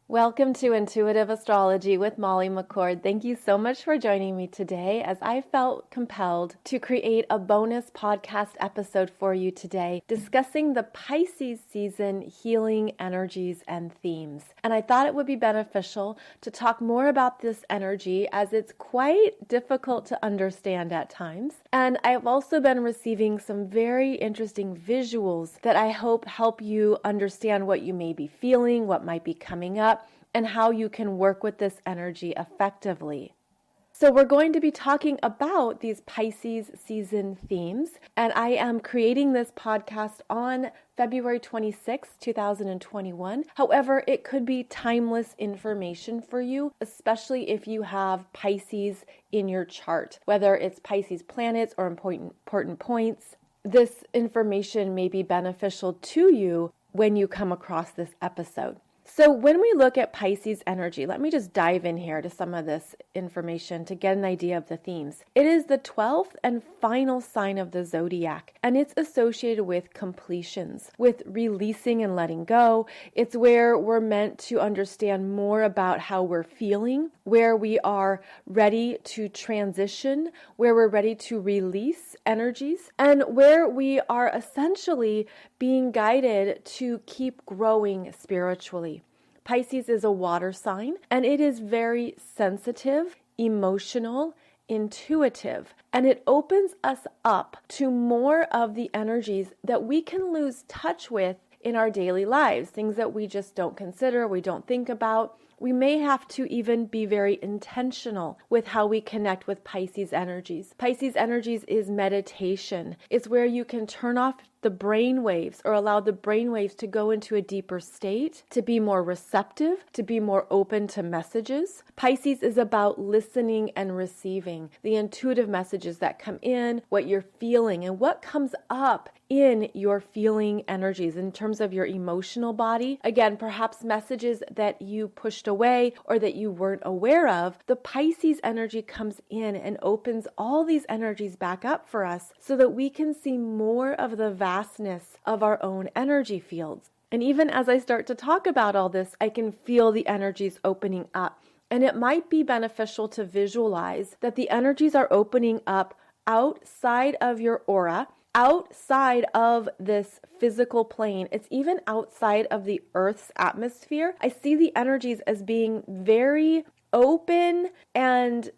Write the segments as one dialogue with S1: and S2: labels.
S1: Welcome to Intuitive Astrology with Molly McCord. Thank you so much for joining me today as I felt compelled to create a bonus podcast episode for you today discussing the Pisces season healing energies and themes. And I thought it would be beneficial to talk more about this energy as it's quite difficult to understand at times. And I've also been receiving some very interesting visuals that I hope help you understand what you may be feeling, what might be coming up, and how you can work with this energy effectively. So we're going to be talking about these Pisces season themes, and I am creating this podcast on February 26, 2021. However, it could be timeless information for you, especially if you have Pisces in your chart, whether it's Pisces planets or important points. This information may be beneficial to you when you come across this episode. So when we look at Pisces energy, let me just dive in here to some of this information to get an idea of the themes. It is the 12th and final sign of the zodiac, and it's associated with completions, with releasing and letting go. It's where we're meant to understand more about how we're feeling, where we are ready to transition, where we're ready to release energies, and where we are essentially being guided to keep growing spiritually. Pisces is a water sign, and it is very sensitive, emotional, intuitive, and it opens us up to more of the energies that we can lose touch with in our daily lives, things that we just don't consider, we don't think about. We may have to even be very intentional with how we connect with Pisces energies. Pisces energies is meditation. It's where you can turn off the brain waves or allow the brain waves to go into a deeper state, to be more receptive, to be more open to messages. Pisces is about listening and receiving the intuitive messages that come in, what you're feeling, and what comes up in your feeling energies in terms of your emotional body. Again, perhaps messages that you pushed away or that you weren't aware of. The Pisces energy comes in and opens all these energies back up for us so that we can see more of the vastness of our own energy fields. And even as I start to talk about all this, I can feel the energies opening up. And it might be beneficial to visualize that the energies are opening up outside of your aura, outside of this physical plane. It's even outside of the Earth's atmosphere. I see the energies as being very open and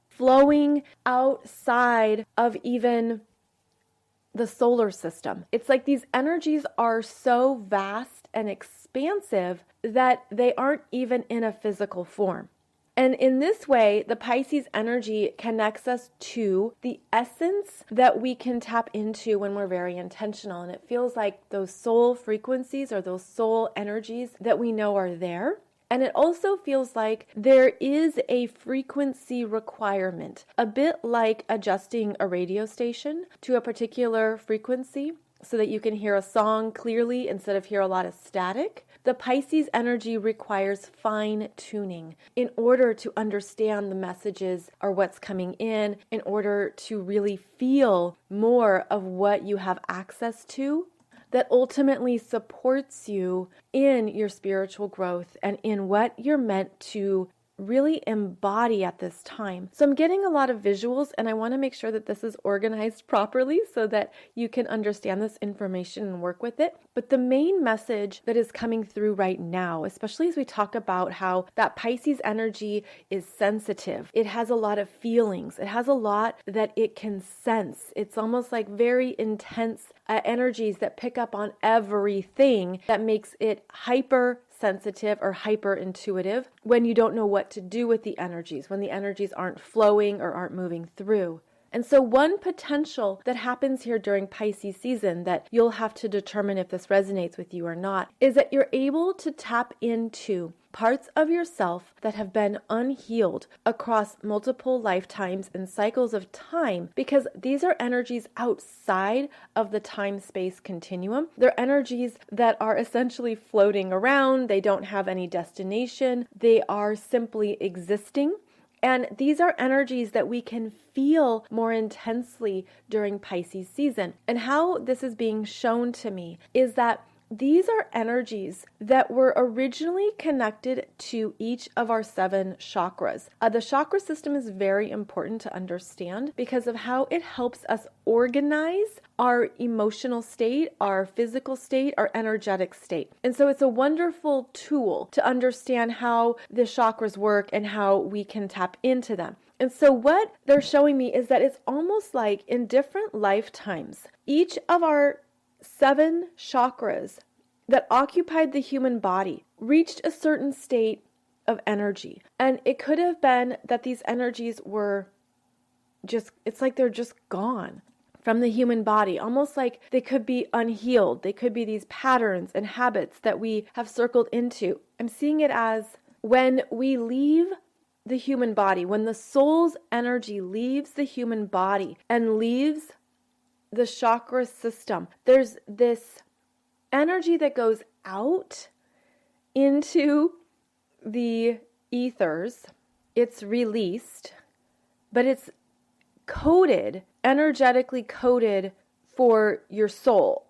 S1: flowing outside of even the solar system. It's like these energies are so vast and expansive that they aren't even in a physical form. And in this way, the Pisces energy connects us to the essence that we can tap into when we're very intentional. And it feels like those soul frequencies or those soul energies that we know are there. And it also feels like there is a frequency requirement, a bit like adjusting a radio station to a particular frequency so that you can hear a song clearly instead of hear a lot of static. The Pisces energy requires fine tuning in order to understand the messages or what's coming in order to really feel more of what you have access to that ultimately supports you in your spiritual growth and in what you're meant to really embody at this time. So I'm getting a lot of visuals, and I want to make sure that this is organized properly so that you can understand this information and work with it. But the main message that is coming through right now, especially as we talk about how that Pisces energy is sensitive, it has a lot of feelings, it has a lot that it can sense. It's almost like very intense energies that pick up on everything that makes it hyper sensitive or hyper intuitive when you don't know what to do with the energies, when the energies aren't flowing or aren't moving through. And so one potential that happens here during Pisces season that you'll have to determine if this resonates with you or not is that you're able to tap into parts of yourself that have been unhealed across multiple lifetimes and cycles of time, because these are energies outside of the time-space continuum. They're energies that are essentially floating around. They don't have any destination. They are simply existing. And these are energies that we can feel more intensely during Pisces season. And how this is being shown to me is that these are energies that were originally connected to each of our 7 chakras. The chakra system is very important to understand because of how it helps us organize our emotional state, our physical state, our energetic state. And so it's a wonderful tool to understand how the chakras work and how we can tap into them. And so what they're showing me is that it's almost like in different lifetimes, each of our 7 chakras that occupied the human body reached a certain state of energy. And it could have been that these energies were it's like they're just gone from the human body, almost like they could be unhealed. They could be these patterns and habits that we have circled into. I'm seeing it as when we leave the human body, when the soul's energy leaves the human body and leaves the chakra system, there's this energy that goes out into the ethers. It's released, but it's coded, energetically coded for your soul.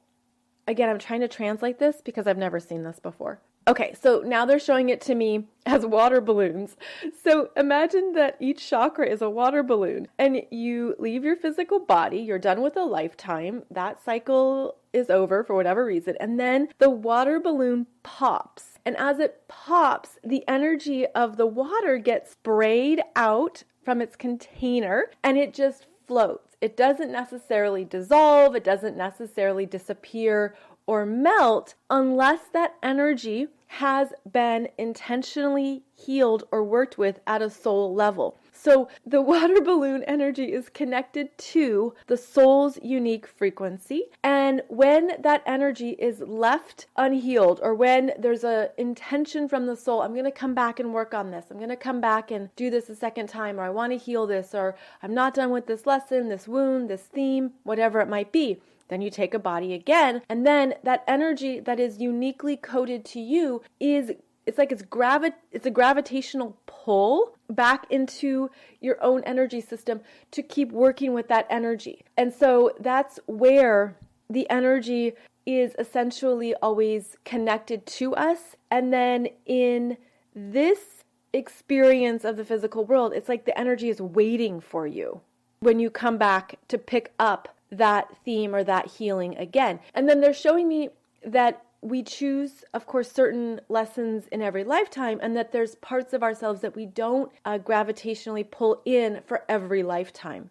S1: Again, I'm trying to translate this because I've never seen this before. Okay, so now they're showing it to me as water balloons. So imagine that each chakra is a water balloon and you leave your physical body, you're done with a lifetime, that cycle is over for whatever reason, and then the water balloon pops. And as it pops, the energy of the water gets sprayed out from its container and it just floats. It doesn't necessarily dissolve, it doesn't necessarily disappear or melt unless that energy has been intentionally healed or worked with at a soul level. So the water balloon energy is connected to the soul's unique frequency. And when that energy is left unhealed, or when there's an intention from the soul, I'm going to come back and work on this. I'm going to come back and do this a second time, or I want to heal this, or I'm not done with this lesson, this wound, this theme, whatever it might be. Then you take a body again, and then that energy that is uniquely coded to you it's a gravitational pull back into your own energy system to keep working with that energy. And so that's where the energy is essentially always connected to us. And then in this experience of the physical world, it's like the energy is waiting for you when you come back to pick up that theme or that healing again. And then they're showing me that we choose, of course, certain lessons in every lifetime, and that there's parts of ourselves that we don't gravitationally pull in for every lifetime.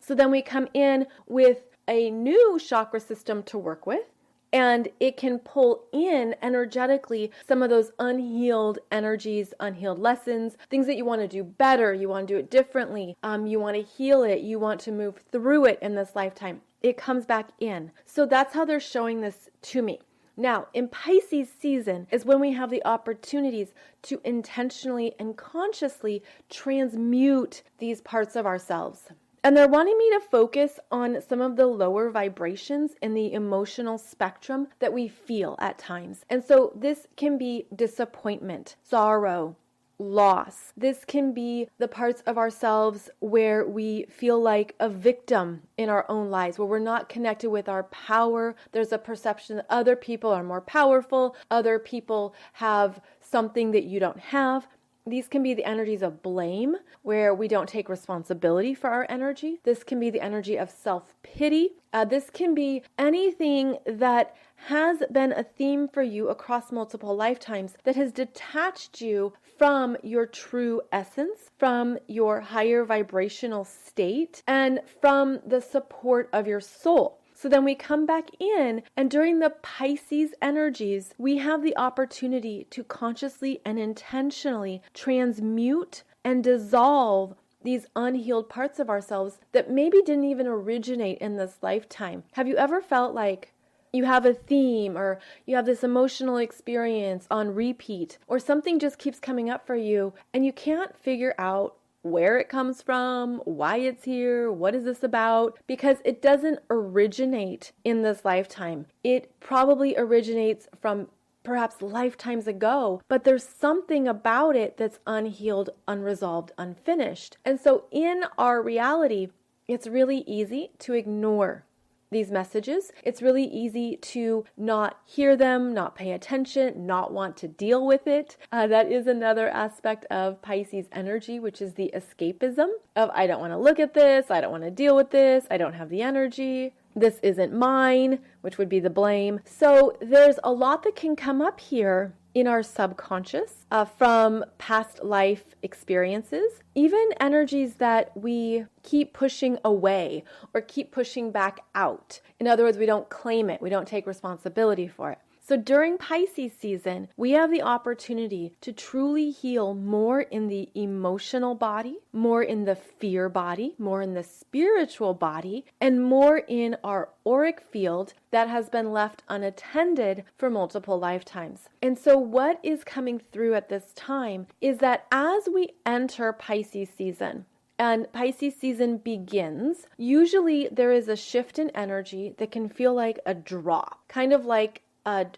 S1: So then we come in with a new chakra system to work with, and it can pull in energetically some of those unhealed energies, unhealed lessons, things that you want to do better, you want to do it differently, you want to heal it, you want to move through it in this lifetime. It comes back in. So that's how they're showing this to me. Now, in Pisces season is when we have the opportunities to intentionally and consciously transmute these parts of ourselves. And they're wanting me to focus on some of the lower vibrations in the emotional spectrum that we feel at times. And so this can be disappointment, sorrow, loss. This can be the parts of ourselves where we feel like a victim in our own lives, where we're not connected with our power. There's a perception that other people are more powerful, other people have something that you don't have. These can be the energies of blame, where we don't take responsibility for our energy. This can be the energy of self-pity. This can be anything that has been a theme for you across multiple lifetimes that has detached you from your true essence, from your higher vibrational state, and from the support of your soul. So then we come back in, and during the Pisces energies, we have the opportunity to consciously and intentionally transmute and dissolve these unhealed parts of ourselves that maybe didn't even originate in this lifetime. Have you ever felt like you have a theme, or you have this emotional experience on repeat, or something just keeps coming up for you and you can't figure out where it comes from, why it's here, what is this about? Because it doesn't originate in this lifetime. It probably originates from perhaps lifetimes ago, but there's something about it that's unhealed, unresolved, unfinished. And so in our reality, it's really easy to ignore these messages, it's really easy to not hear them, not pay attention, not want to deal with it. That is another aspect of Pisces energy, which is the escapism of I don't want to look at this, I don't want to deal with this, I don't have the energy, this isn't mine, which would be the blame. So there's a lot that can come up here in our subconscious from past life experiences, even energies that we keep pushing away or keep pushing back out. In other words, we don't claim it, we don't take responsibility for it. So during Pisces season, we have the opportunity to truly heal more in the emotional body, more in the fear body, more in the spiritual body, and more in our auric field that has been left unattended for multiple lifetimes. And so what is coming through at this time is that as we enter Pisces season, and Pisces season begins, usually there is a shift in energy that can feel like a drop, kind of like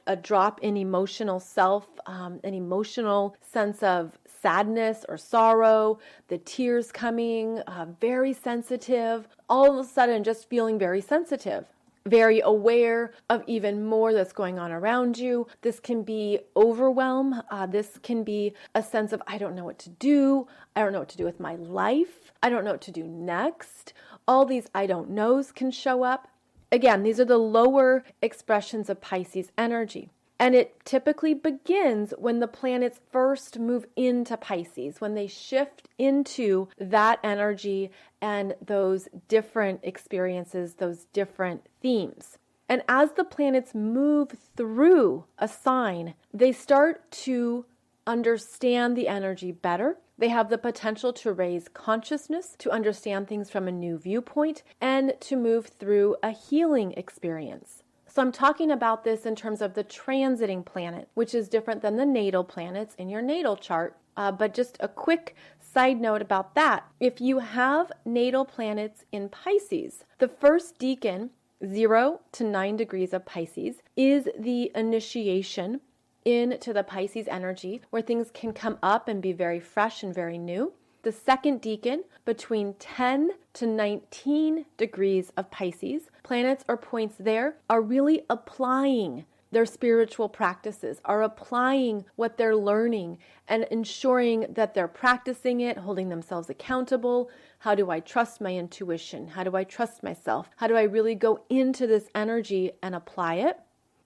S1: a drop in emotional self, an emotional sense of sadness or sorrow, the tears coming, very sensitive, all of a sudden just feeling very sensitive, very aware of even more that's going on around you. This can be overwhelm. This can be a sense of, I don't know what to do. I don't know what to do with my life. I don't know what to do next. All these I don't knows can show up. Again, these are the lower expressions of Pisces energy. And it typically begins when the planets first move into Pisces, when they shift into that energy and those different experiences, those different themes. And as the planets move through a sign, they start to understand the energy better. They have the potential to raise consciousness, to understand things from a new viewpoint, and to move through a healing experience. So I'm talking about this in terms of the transiting planet, which is different than the natal planets in your natal chart. But just a quick side note about that. If you have natal planets in Pisces, the first decan, 0 to 9 degrees of Pisces, is the initiation into the Pisces energy where things can come up and be very fresh and very new. The second decan, between 10 to 19 degrees of Pisces, planets or points there are really applying their spiritual practices, are applying what they're learning and ensuring that they're practicing it, holding themselves accountable. How do I trust my intuition? How do I trust myself? How do I really go into this energy and apply it?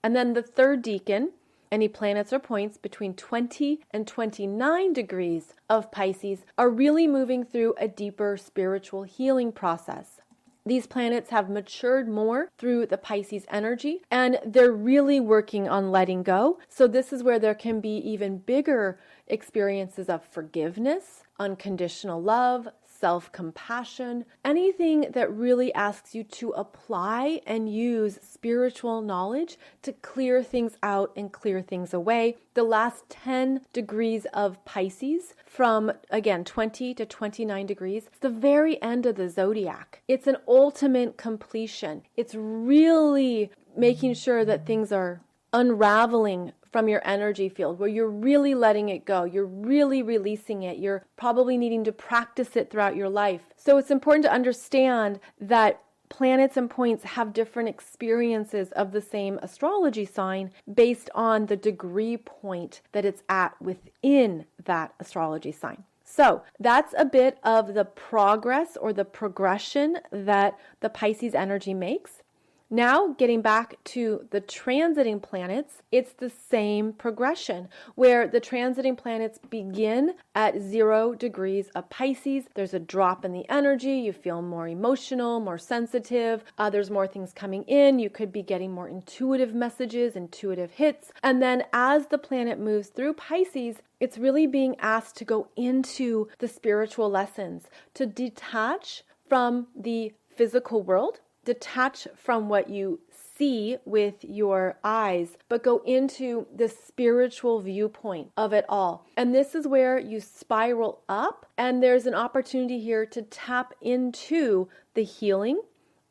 S1: And then the third decan, any planets or points between 20 and 29 degrees of Pisces, are really moving through a deeper spiritual healing process. These planets have matured more through the Pisces energy, and they're really working on letting go. So this is where there can be even bigger experiences of forgiveness, unconditional love, self-compassion, anything that really asks you to apply and use spiritual knowledge to clear things out and clear things away. The last 10 degrees of Pisces from, again, 20 to 29 degrees, it's the very end of the zodiac. It's an ultimate completion. It's really making sure that things are unraveling from your energy field, where you're really letting it go. You're really releasing it. You're probably needing to practice it throughout your life. So it's important to understand that planets and points have different experiences of the same astrology sign based on the degree point that it's at within that astrology sign. So that's a bit of the progress or the progression that the Pisces energy makes. Now, getting back to the transiting planets, it's the same progression where the transiting planets begin at 0 degrees of Pisces. There's a drop in the energy. You feel more emotional, more sensitive. There's more things coming in. You could be getting more intuitive messages, intuitive hits. And then as the planet moves through Pisces, it's really being asked to go into the spiritual lessons, to detach from the physical world, detach from what you see with your eyes, but go into the spiritual viewpoint of it all. And this is where you spiral up, and there's an opportunity here to tap into the healing,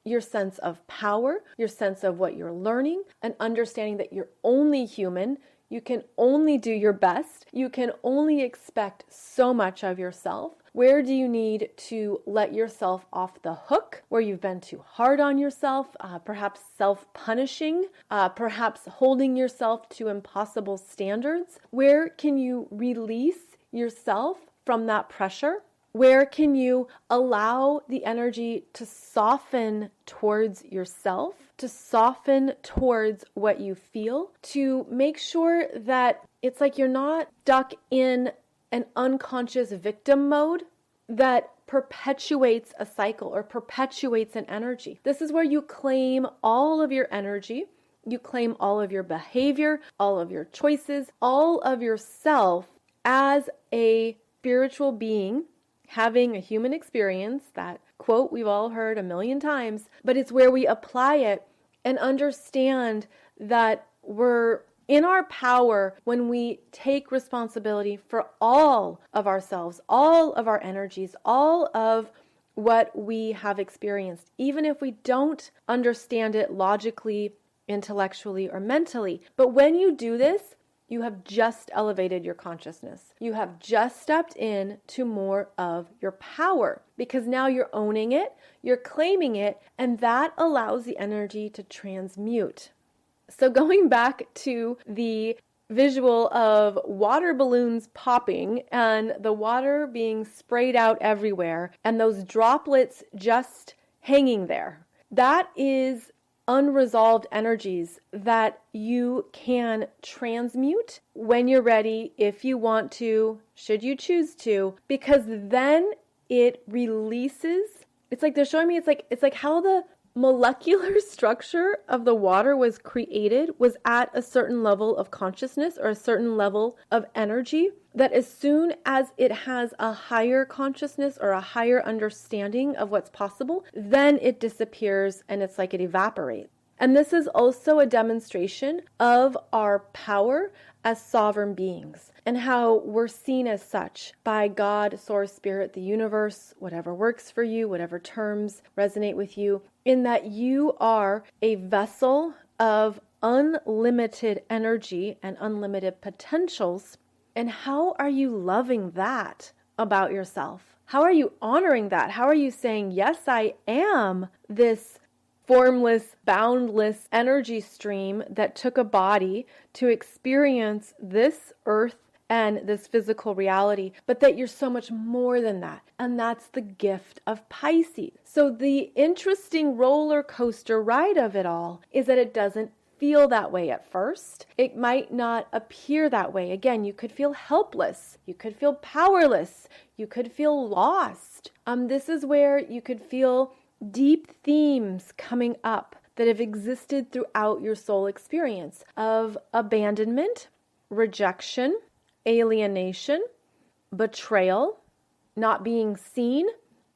S1: your sense of power, your sense of what you're learning, and understanding that you're only human. You can only do your best. You can only expect so much of yourself. Where do you need to let yourself off the hook? Where you've been too hard on yourself, perhaps self-punishing, perhaps holding yourself to impossible standards? Where can you release yourself from that pressure? Where can you allow the energy to soften towards yourself, to soften towards what you feel, to make sure that it's like you're not stuck in an unconscious victim mode that perpetuates a cycle or perpetuates an energy. This is where you claim all of your energy, you claim all of your behavior, all of your choices, all of yourself as a spiritual being having a human experience, that quote we've all heard a million times, but it's where we apply it and understand that we're in our power when we take responsibility for all of ourselves, all of our energies, all of what we have experienced, even if we don't understand it logically, intellectually, or mentally. But when you do this, you have just elevated your consciousness. You have just stepped in to more of your power because now you're owning it, you're claiming it, and that allows the energy to transmute. So going back to the visual of water balloons popping and the water being sprayed out everywhere and those droplets just hanging there, that is unresolved energies that you can transmute when you're ready, if you want to, should you choose to, because then it releases. It's like they're showing me, it's like how the molecular structure of the water was created was at a certain level of consciousness or a certain level of energy, that as soon as it has a higher consciousness or a higher understanding of what's possible, then it disappears and it's like it evaporates. And this is also a demonstration of our power as sovereign beings and how we're seen as such by God, Source, Spirit, the universe, whatever works for you, whatever terms resonate with you, in that you are a vessel of unlimited energy and unlimited potentials. And how are you loving that about yourself? How are you honoring that? How are you saying, yes, I am this formless, boundless energy stream that took a body to experience this earth and this physical reality, but that you're so much more than that. And that's the gift of Pisces. So the interesting roller coaster ride of it all is that it doesn't feel that way at first. It might not appear that way. Again, you could feel helpless. You could feel powerless. You could feel lost. This is where you could feel deep themes coming up that have existed throughout your soul experience of abandonment, rejection, alienation, betrayal, not being seen,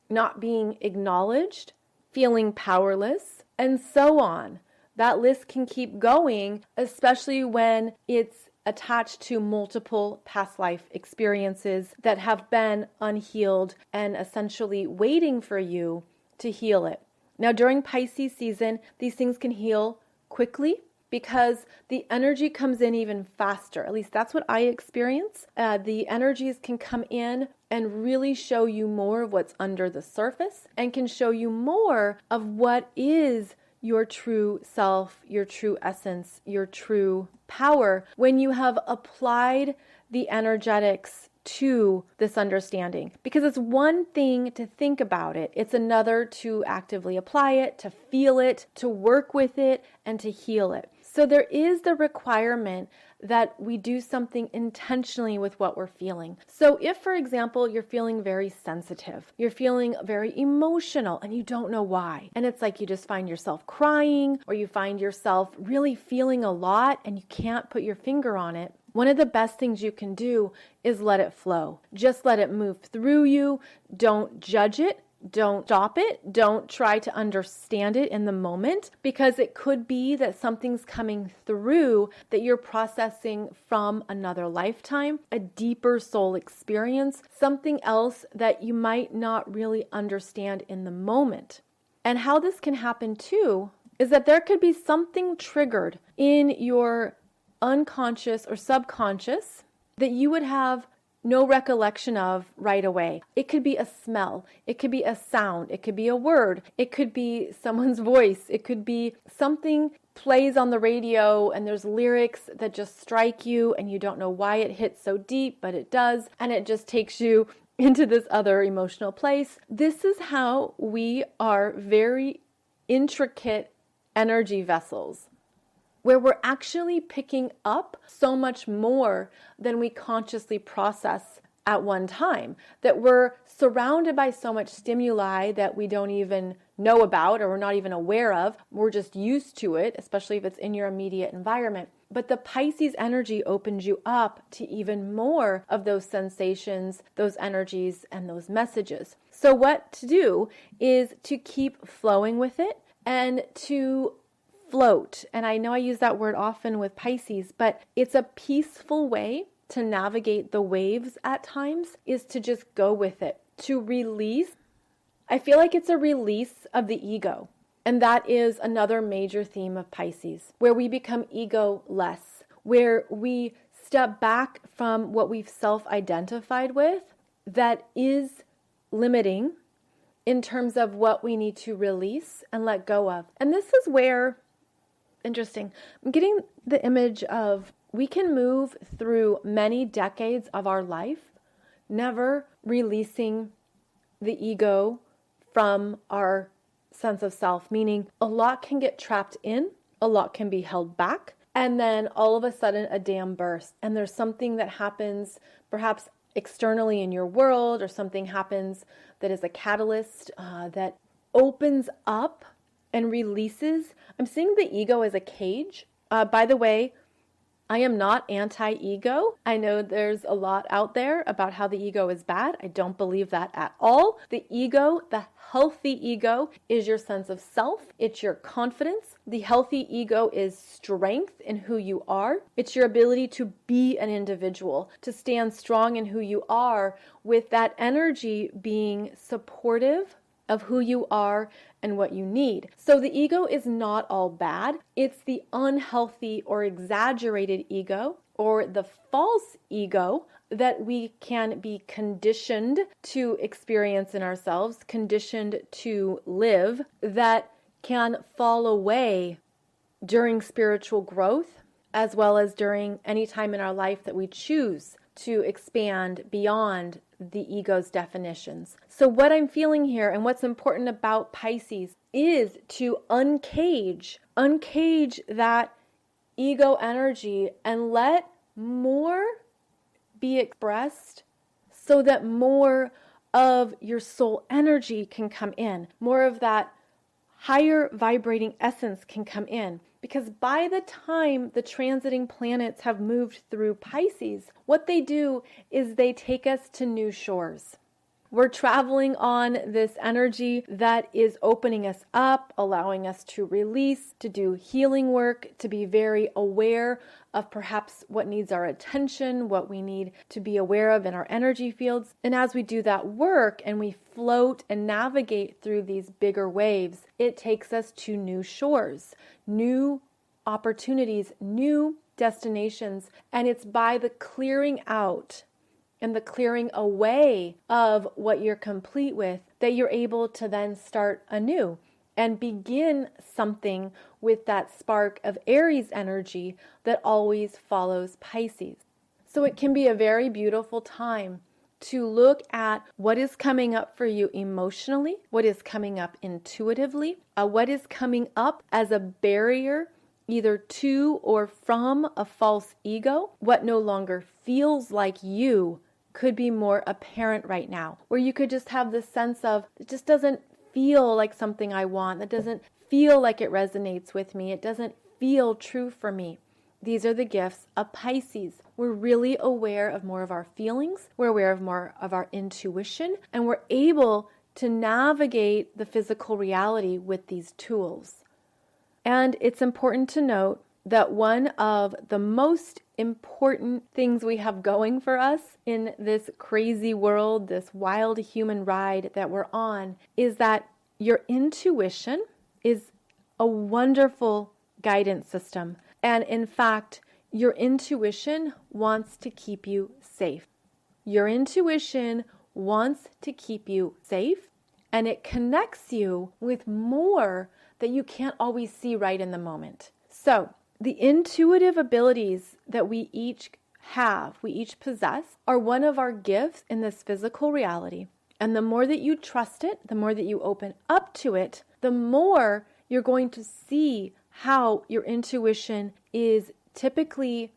S1: not being acknowledged, feeling powerless, and so on. That list can keep going, especially when it's attached to multiple past life experiences that have been unhealed and essentially waiting for you to heal it. Now, during Pisces season, these things can heal quickly because the energy comes in even faster. At least that's what I experience. The energies can come in and really show you more of what's under the surface and can show you more of what is your true self, your true essence, your true power when you have applied the energetics to this understanding. Because it's one thing to think about it, it's another to actively apply it, to feel it, to work with it, and to heal it. So there is the requirement that we do something intentionally with what we're feeling. So if, for example, you're feeling very sensitive, you're feeling very emotional and you don't know why, and it's like you just find yourself crying or you find yourself really feeling a lot and you can't put your finger on it, one of the best things you can do is let it flow. Just let it move through you. Don't judge it. Don't stop it. Don't try to understand it in the moment, because it could be that something's coming through that you're processing from another lifetime, a deeper soul experience, something else that you might not really understand in the moment. And how this can happen too is that there could be something triggered in your unconscious or subconscious that you would have no recollection of right away. It could be a smell, it could be a sound, it could be a word, it could be someone's voice, it could be something plays on the radio and there's lyrics that just strike you and you don't know why it hits so deep, but it does, and it just takes you into this other emotional place. This is how we are very intricate energy vessels, where we're actually picking up so much more than we consciously process at one time, that we're surrounded by so much stimuli that we don't even know about or we're not even aware of. We're just used to it, especially if it's in your immediate environment. But the Pisces energy opens you up to even more of those sensations, those energies, and those messages. So what to do is to keep flowing with it and to float. And I know I use that word often with Pisces, but it's a peaceful way to navigate the waves at times, is to just go with it, to release. I feel like it's a release of the ego. And that is another major theme of Pisces, where we become ego-less, where we step back from what we've self-identified with that is limiting in terms of what we need to release and let go of. And this is where, interesting, I'm getting the image of we can move through many decades of our life, never releasing the ego from our sense of self, meaning a lot can get trapped in, a lot can be held back, and then all of a sudden a dam bursts and there's something that happens perhaps externally in your world, or something happens that is a catalyst that opens up and releases. I'm seeing the ego as a cage. By the way, I am not anti-ego. I know there's a lot out there about how the ego is bad. I don't believe that at all. The ego, the healthy ego, is your sense of self. It's your confidence. The healthy ego is strength in who you are. It's your ability to be an individual, to stand strong in who you are, with that energy being supportive of who you are and what you need. So the ego is not all bad. It's the unhealthy or exaggerated ego, or the false ego, that we can be conditioned to experience in ourselves, conditioned to live, that can fall away during spiritual growth, as well as during any time in our life that we choose to expand beyond the ego's definitions. So what I'm feeling here, and what's important about Pisces, is to uncage that ego energy and let more be expressed, so that more of your soul energy can come in, more of that higher vibrating essence can come in. Because by the time the transiting planets have moved through Pisces, what they do is they take us to new shores. We're traveling on this energy that is opening us up, allowing us to release, to do healing work, to be very aware of perhaps what needs our attention, what we need to be aware of in our energy fields. And as we do that work and we float and navigate through these bigger waves, it takes us to new shores, new opportunities, new destinations. And it's by the clearing out and the clearing away of what you're complete with that you're able to then start anew and begin something with that spark of Aries energy that always follows Pisces. So it can be a very beautiful time to look at what is coming up for you emotionally, what is coming up intuitively, what is coming up as a barrier either to or from a false ego, what no longer feels like you could be more apparent right now, where you could just have this sense of, it just doesn't feel like something I want, that doesn't feel like it resonates with me, it doesn't feel true for me. These are the gifts of Pisces. We're really aware of more of our feelings, we're aware of more of our intuition, and we're able to navigate the physical reality with these tools. And it's important to note that one of the most important things we have going for us in this crazy world, this wild human ride that we're on, is that your intuition is a wonderful guidance system. And in fact, your intuition wants to keep you safe. Your intuition wants to keep you safe, and it connects you with more that you can't always see right in the moment. So, the intuitive abilities that we each have, we each possess, are one of our gifts in this physical reality. And the more that you trust it, the more that you open up to it, the more you're going to see how your intuition is typically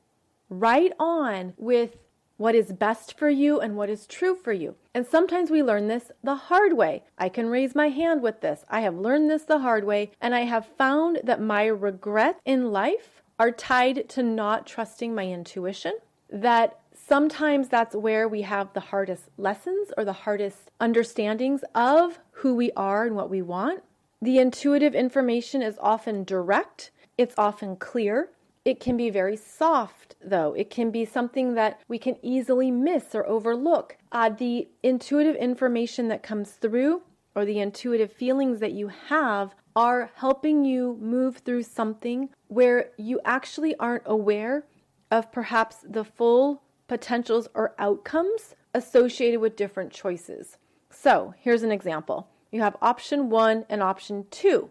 S1: right on with what is best for you and what is true for you. And sometimes we learn this the hard way. I can raise my hand with this. I have learned this the hard way, and I have found that my regrets in life are tied to not trusting my intuition, that sometimes that's where we have the hardest lessons or the hardest understandings of who we are and what we want. The intuitive information is often direct. It's often clear. It can be very soft, though. It can be something that we can easily miss or overlook. The intuitive information that comes through, or the intuitive feelings that you have, are helping you move through something where you actually aren't aware of perhaps the full potentials or outcomes associated with different choices. So here's an example. You have option 1 and option 2.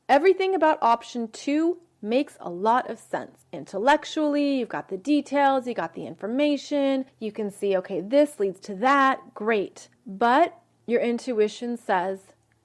S1: Everything about option 2 makes a lot of sense. Intellectually, you've got the details, you got the information, you can see, okay, this leads to that, great. But your intuition says,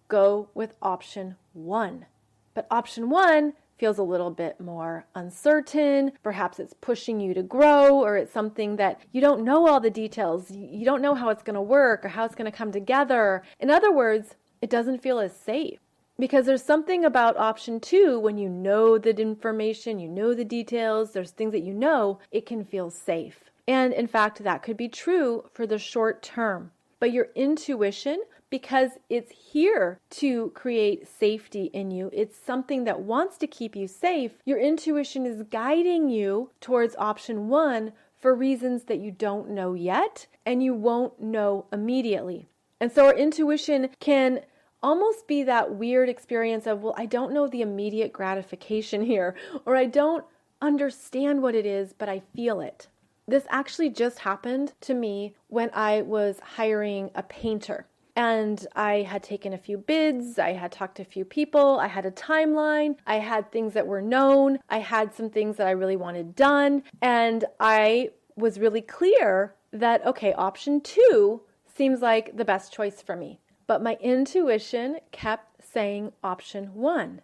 S1: go with option 1. But option 1 feels a little bit more uncertain. Perhaps it's pushing you to grow, or it's something that you don't know all the details. You don't know how it's going to work or how it's going to come together. In other words, it doesn't feel as safe. Because there's something about option 2, when you know the information, you know the details, there's things that you know, it can feel safe. And in fact, that could be true for the short term. But your intuition, because it's here to create safety in you, it's something that wants to keep you safe, your intuition is guiding you towards option 1 for reasons that you don't know yet and you won't know immediately. And so our intuition can almost be that weird experience of, well, I don't know the immediate gratification here, or I don't understand what it is, but I feel it. This actually just happened to me when I was hiring a painter. And I had taken a few bids, I had talked to a few people, I had a timeline, I had things that were known, I had some things that I really wanted done, and I was really clear that, okay, option 2 seems like the best choice for me. But my intuition kept saying option 1.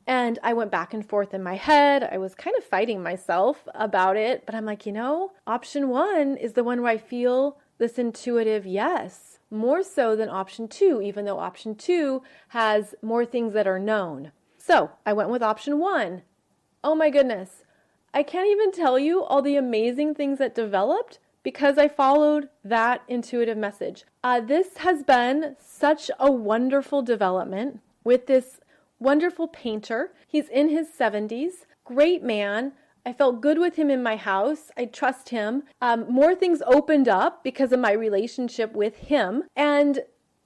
S1: And I went back and forth in my head. I was kind of fighting myself about it, but I'm like, option 1 is the one where I feel this intuitive yes, more so than option 2, even though option 2 has more things that are known. So I went with option 1. Oh my goodness. I can't even tell you all the amazing things that developed because I followed that intuitive message. This has been such a wonderful development with this wonderful painter. He's in his 70s, great man. I felt good with him in my house. I trust him. More things opened up because of my relationship with him. And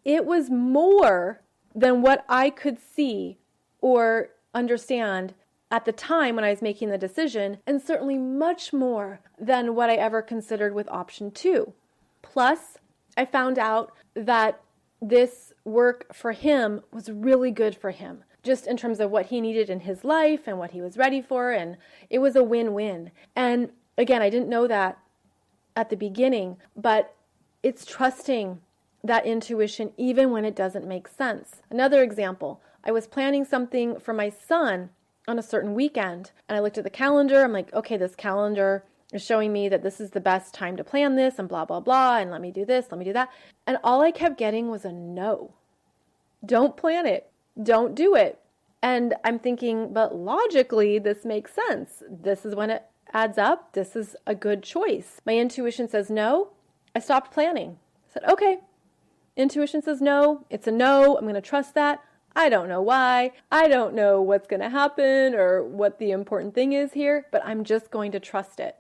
S1: it was more than what I could see or understand at the time when I was making the decision, and certainly much more than what I ever considered with option 2. Plus, I found out that this work for him was really good for him, just in terms of what he needed in his life and what he was ready for, and it was a win-win. And again, I didn't know that at the beginning, but it's trusting that intuition even when it doesn't make sense. Another example, I was planning something for my son on a certain weekend, and I looked at the calendar. I'm like, okay, this calendar is showing me that this is the best time to plan this and blah, blah, blah, and let me do this, let me do that. And all I kept getting was a no. Don't plan it. Don't do it. And I'm thinking, but logically, this makes sense. This is when it adds up. This is a good choice. My intuition says no. I stopped planning. I said, okay. Intuition says no. It's a no. I'm going to trust that. I don't know why. I don't know what's going to happen or what the important thing is here, but I'm just going to trust it.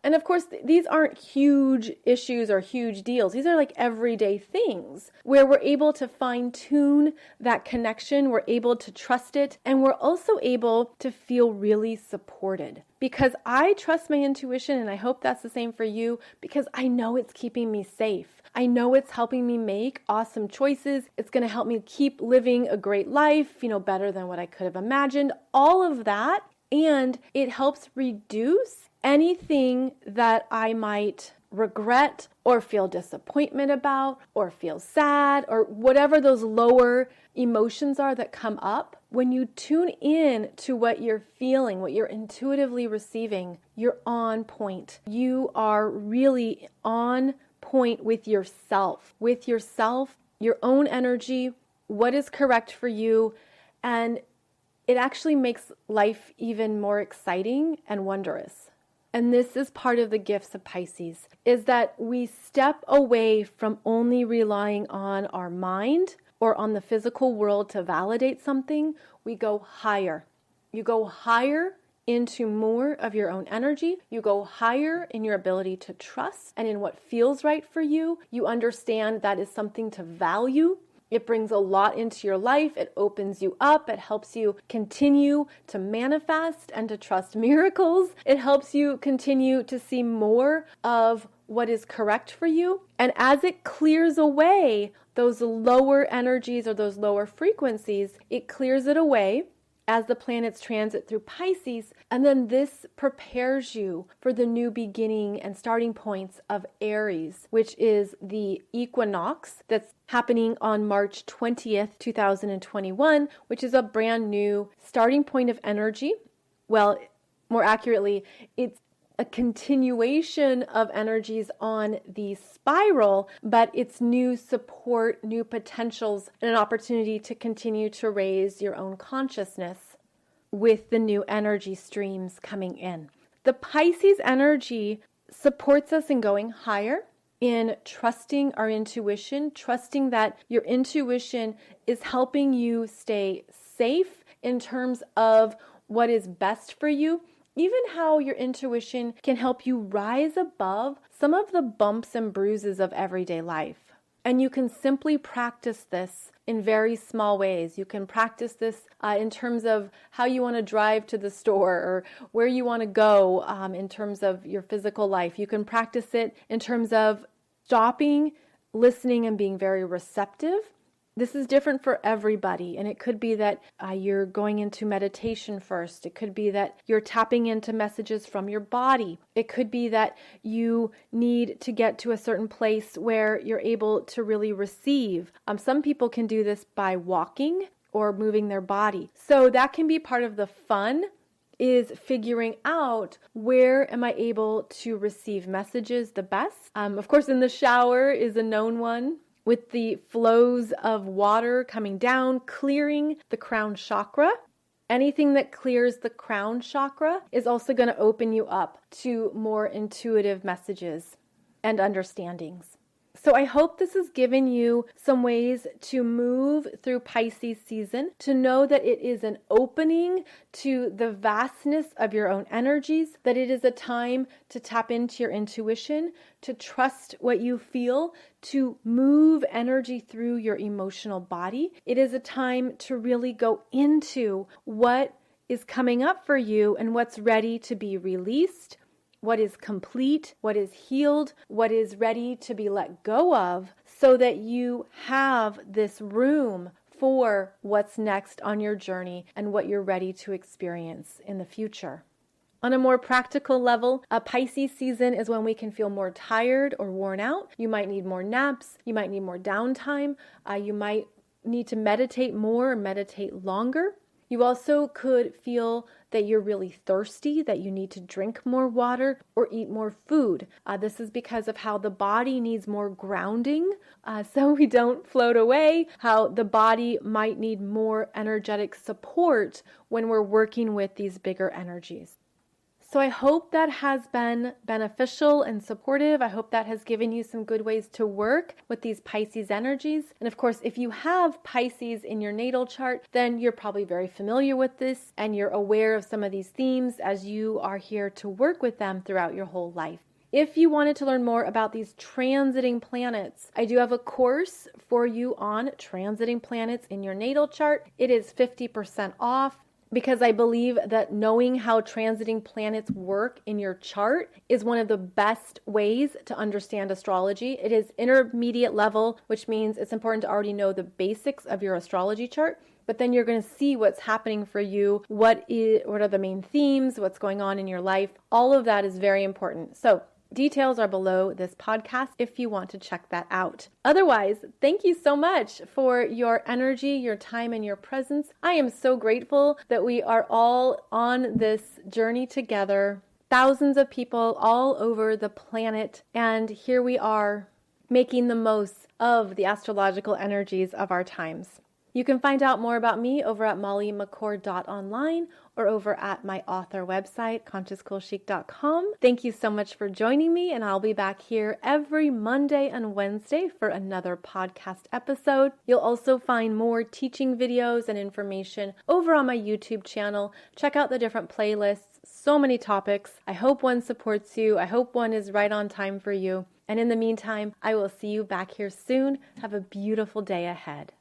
S1: And of course, these aren't huge issues or huge deals. These are like everyday things where we're able to fine tune that connection. We're able to trust it. And we're also able to feel really supported, because I trust my intuition. And I hope that's the same for you, because I know it's keeping me safe. I know it's helping me make awesome choices. It's going to help me keep living a great life, better than what I could have imagined. All of that. And it helps reduce anything that I might regret or feel disappointment about or feel sad or whatever those lower emotions are that come up. When you tune in to what you're feeling, what you're intuitively receiving, you're on point. You are really on point with yourself, your own energy, what is correct for you, and it actually makes life even more exciting and wondrous. And this is part of the gifts of Pisces, is that we step away from only relying on our mind or on the physical world to validate something. We go higher. You go higher into more of your own energy. You go higher in your ability to trust and in what feels right for you. You understand that is something to value. It brings a lot into your life. It opens you up. It helps you continue to manifest and to trust miracles. It helps you continue to see more of what is correct for you. And as it clears away those lower energies or those lower frequencies, it clears it away as the planets transit through Pisces, and then this prepares you for the new beginning and starting points of Aries, which is the equinox that's happening on March 20th, 2021, which is a brand new starting point of energy. Well, more accurately, it's a continuation of energies on the spiral, but it's new support, new potentials, and an opportunity to continue to raise your own consciousness with the new energy streams coming in. The Pisces energy supports us in going higher, in trusting our intuition, trusting that your intuition is helping you stay safe in terms of what is best for you. Even how your intuition can help you rise above some of the bumps and bruises of everyday life. And you can simply practice this in very small ways. You can practice this in terms of how you want to drive to the store or where you want to go in terms of your physical life. You can practice it in terms of stopping, listening, and being very receptive. This is different for everybody, and it could be that you're going into meditation first. It could be that you're tapping into messages from your body. It could be that you need to get to a certain place where you're able to really receive. Some people can do this by walking or moving their body. So that can be part of the fun, is figuring out where am I able to receive messages the best. Of course, in the shower is a known one, with the flows of water coming down, clearing the crown chakra. Anything that clears the crown chakra is also going to open you up to more intuitive messages and understandings. So I hope this has given you some ways to move through Pisces season, to know that it is an opening to the vastness of your own energies, that it is a time to tap into your intuition, to trust what you feel, to move energy through your emotional body. It is a time to really go into what is coming up for you and what's ready to be released, what is complete, what is healed, what is ready to be let go of, so that you have this room for what's next on your journey and what you're ready to experience in the future. On a more practical level, a Pisces season is when we can feel more tired or worn out. You might need more naps. You might need more downtime. You might need to meditate more or meditate longer. You also could feel that you're really thirsty, that you need to drink more water or eat more food. This is because of how the body needs more grounding so we don't float away, how the body might need more energetic support when we're working with these bigger energies. So I hope that has been beneficial and supportive. I hope that has given you some good ways to work with these Pisces energies. And of course, if you have Pisces in your natal chart, then you're probably very familiar with this and you're aware of some of these themes as you are here to work with them throughout your whole life. If you wanted to learn more about these transiting planets, I do have a course for you on transiting planets in your natal chart. It is 50% off, because I believe that knowing how transiting planets work in your chart is one of the best ways to understand astrology. It is intermediate level, which means it's important to already know the basics of your astrology chart, but then you're going to see what's happening for you, what are the main themes, what's going on in your life. All of that is very important. So details are below this podcast if you want to check that out. Otherwise, thank you so much for your energy, your time, and your presence. I am so grateful that we are all on this journey together. Thousands of people all over the planet, and here we are making the most of the astrological energies of our times. You can find out more about me over at mollymccord.online or over at my author website, consciouscoolchic.com. Thank you so much for joining me, and I'll be back here every Monday and Wednesday for another podcast episode. You'll also find more teaching videos and information over on my YouTube channel. Check out the different playlists, so many topics. I hope one supports you. I hope one is right on time for you. And in the meantime, I will see you back here soon. Have a beautiful day ahead.